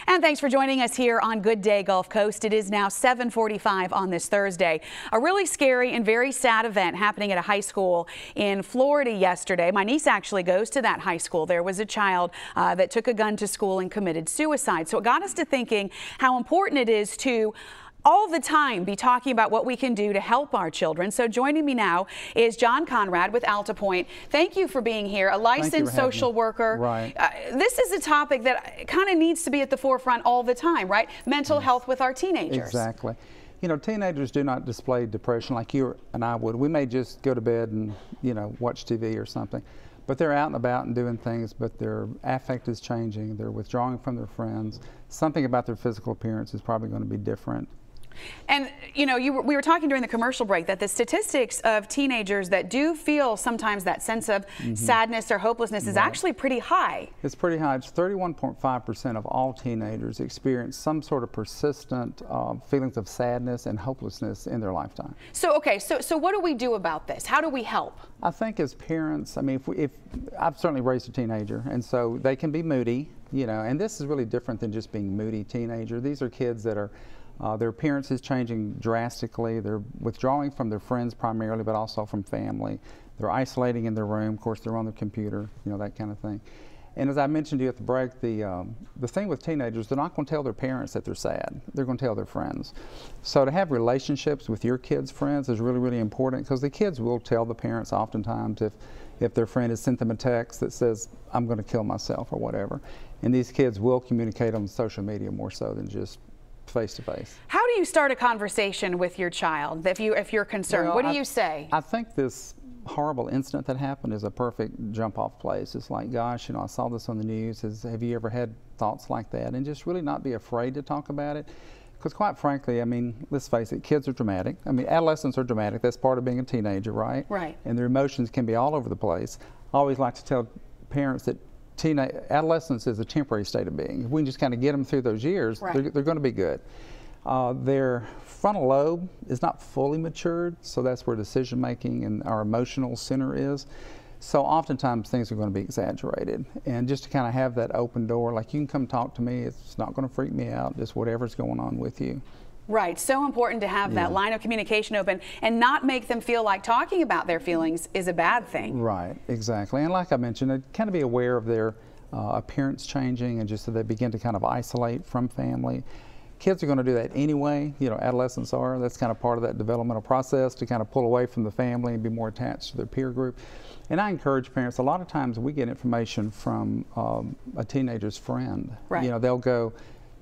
And thanks for joining us here on Good Day Gulf Coast. It is now 7:45 on this Thursday. A really scary and very sad event happening at a high school in Florida yesterday. My niece actually goes to that high school. There was a child that took a gun to school and committed suicide. So it got us to thinking how important it is to all the time be talking about what we can do to help our children. So joining me now is John Conrad with Alta Point. Thank you for being here, a licensed social worker. Right. This is a topic that kind of needs to be at the forefront all the time, right? Mental health with our teenagers. Exactly. You know, teenagers do not display depression like you and I would. We may just go to bed and, you know, watch TV or something. But they're out and about and doing things, but their affect is changing. They're withdrawing from their friends. Something about their physical appearance is probably going to be different. And, you know, we were talking during the commercial break that the statistics of teenagers that do feel sometimes that sense of sadness or hopelessness is actually pretty high. It's pretty high. It's 31.5% of all teenagers experience some sort of persistent feelings of sadness and hopelessness in their lifetime. So, okay, so what do we do about this? How do we help? I think as parents, I mean, if I've certainly raised a teenager, and so they can be moody, you know, and this is really different than just being moody teenager. These are kids that are their appearance is changing drastically. They're withdrawing from their friends primarily, but also from family. They're isolating in their room. Of course, they're on their computer, you know, that kind of thing. And as I mentioned to you at the break, the thing with teenagers, they're not going to tell their parents that they're sad. They're going to tell their friends. So to have relationships with your kids' friends is really, really important, because the kids will tell the parents oftentimes if their friend has sent them a text that says, I'm going to kill myself or whatever. And these kids will communicate on social media more so than just face to face. How do you start a conversation with your child if you're concerned? Well, what do you say? I think this horrible incident that happened is a perfect jump off place. It's like, gosh, you know, I saw this on the news. Have you ever had thoughts like that? And just really not be afraid to talk about it. Because quite frankly, I mean, let's face it, kids are dramatic. I mean, adolescents are dramatic. That's part of being a teenager, right? Right. And their emotions can be all over the place. I always like to tell parents that adolescence is a temporary state of being. If we can just kind of get them through those years, they're going to be good. Their frontal lobe is not fully matured, so that's where decision making and our emotional center is. So oftentimes things are going to be exaggerated. And just to kind of have that open door, like, you can come talk to me, it's not going to freak me out, just whatever's going on with you. Right, so important to have that line of communication open and not make them feel like talking about their feelings is a bad thing. Right, exactly. And like I mentioned, kind of be aware of their appearance changing, and just so they begin to kind of isolate from family. Kids are going to do that anyway, you know, adolescents are. That's kind of part of that developmental process, to kind of pull away from the family and be more attached to their peer group. And I encourage parents, a lot of times we get information from a teenager's friend. Right. You know, they'll go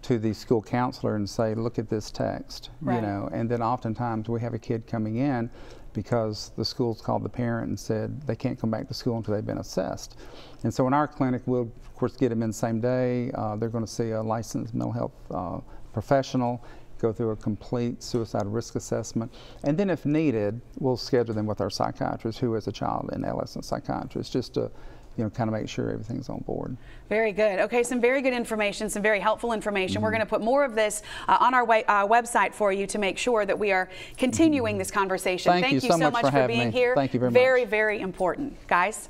to the school counselor and say, look at this text, you know, and then oftentimes we have a kid coming in because the school's called the parent and said they can't come back to school until they've been assessed. And so in our clinic, we'll of course get them in the same day. They're going to see a licensed mental health professional, go through a complete suicide risk assessment, and then if needed, we'll schedule them with our psychiatrist, who is a child and adolescent psychiatrist, just to, you know, kind of make sure everything's on board. Very good. Okay, some very good information, some very helpful information. We're going to put more of this on our website for you to make sure that we are continuing this conversation. Thank you so much for being here. Thank you very much. Very, very important. Guys?